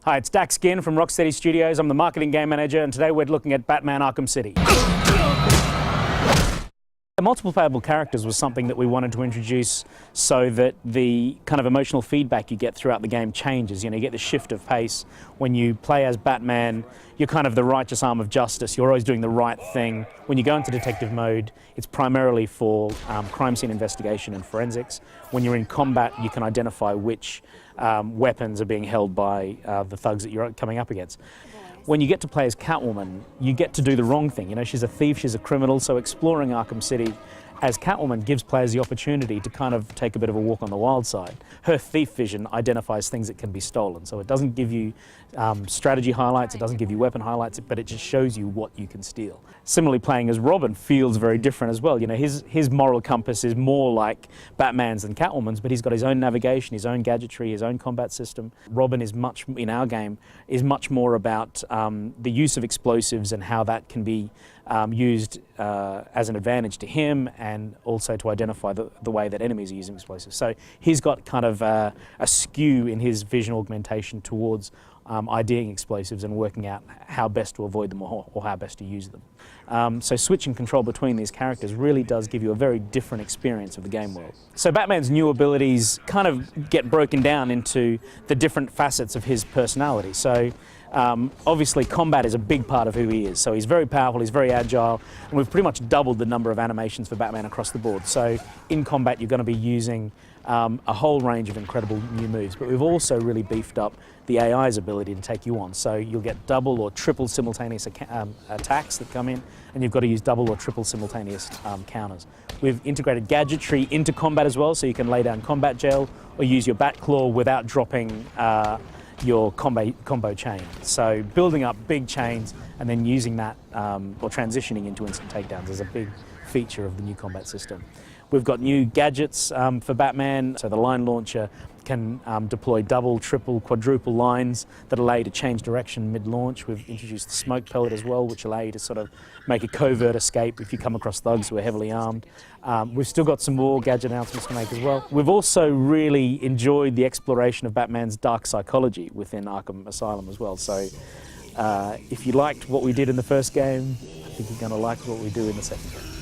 Hi, it's Dax Ginn from Rockstady Studios. I'm the marketing game manager, and today we're looking at Batman Arkham City. The multiple playable characters was something that we wanted to introduce so that the kind of emotional feedback you get throughout the game changes. You know, you get the shift of pace. When you play as Batman, you're kind of the righteous arm of justice. You're always doing the right thing. When you go into detective mode, it's primarily for crime scene investigation and forensics. When you're in combat, you can identify which weapons are being held by the thugs that you're coming up against. When you get to play as Catwoman, you get to do the wrong thing. You know, she's a thief, she's a criminal, so exploring Arkham City as Catwoman gives players the opportunity to kind of take a bit of a walk on the wild side. Her thief vision identifies things that can be stolen, so it doesn't give you strategy highlights, it doesn't give you weapon highlights, but it just shows you what you can steal. Similarly, playing as Robin feels very different as well. You know, his moral compass is more like Batman's than Catwoman's, but he's got his own navigation, his own gadgetry, his own combat system. Robin is much, in our game, is much more about the use of explosives and how that can be used as an advantage to him, and also to identify the way that enemies are using explosives. So he's got kind of a skew in his vision augmentation towards IDing explosives and working out how best to avoid them or how best to use them. So switching control between these characters really does give you a very different experience of the game world. So Batman's new abilities kind of get broken down into the different facets of his personality. So obviously combat is a big part of who he is. So he's very powerful, he's very agile, and we've pretty much doubled the number of animations for Batman across the board. So in combat you're going to be using a whole range of incredible new moves, but we've also really beefed up the AI's ability to take you on. So you'll get double or triple simultaneous attacks that come in, and you've got to use double or triple simultaneous counters. We've integrated gadgetry into combat as well, so you can lay down combat gel or use your bat claw without dropping your combo chain. So building up big chains and then using that or transitioning into instant takedowns is a big feature of the new combat system. We've got new gadgets for Batman, so the line launcher can deploy double, triple, quadruple lines that allow you to change direction mid-launch. We've introduced the smoke pellet as well, which allow you to sort of make a covert escape if you come across thugs who are heavily armed. We've still got some more gadget announcements to make as well. We've also really enjoyed the exploration of Batman's dark psychology within Arkham Asylum as well. So if you liked what we did in the first game, I think you're going to like what we do in the second game.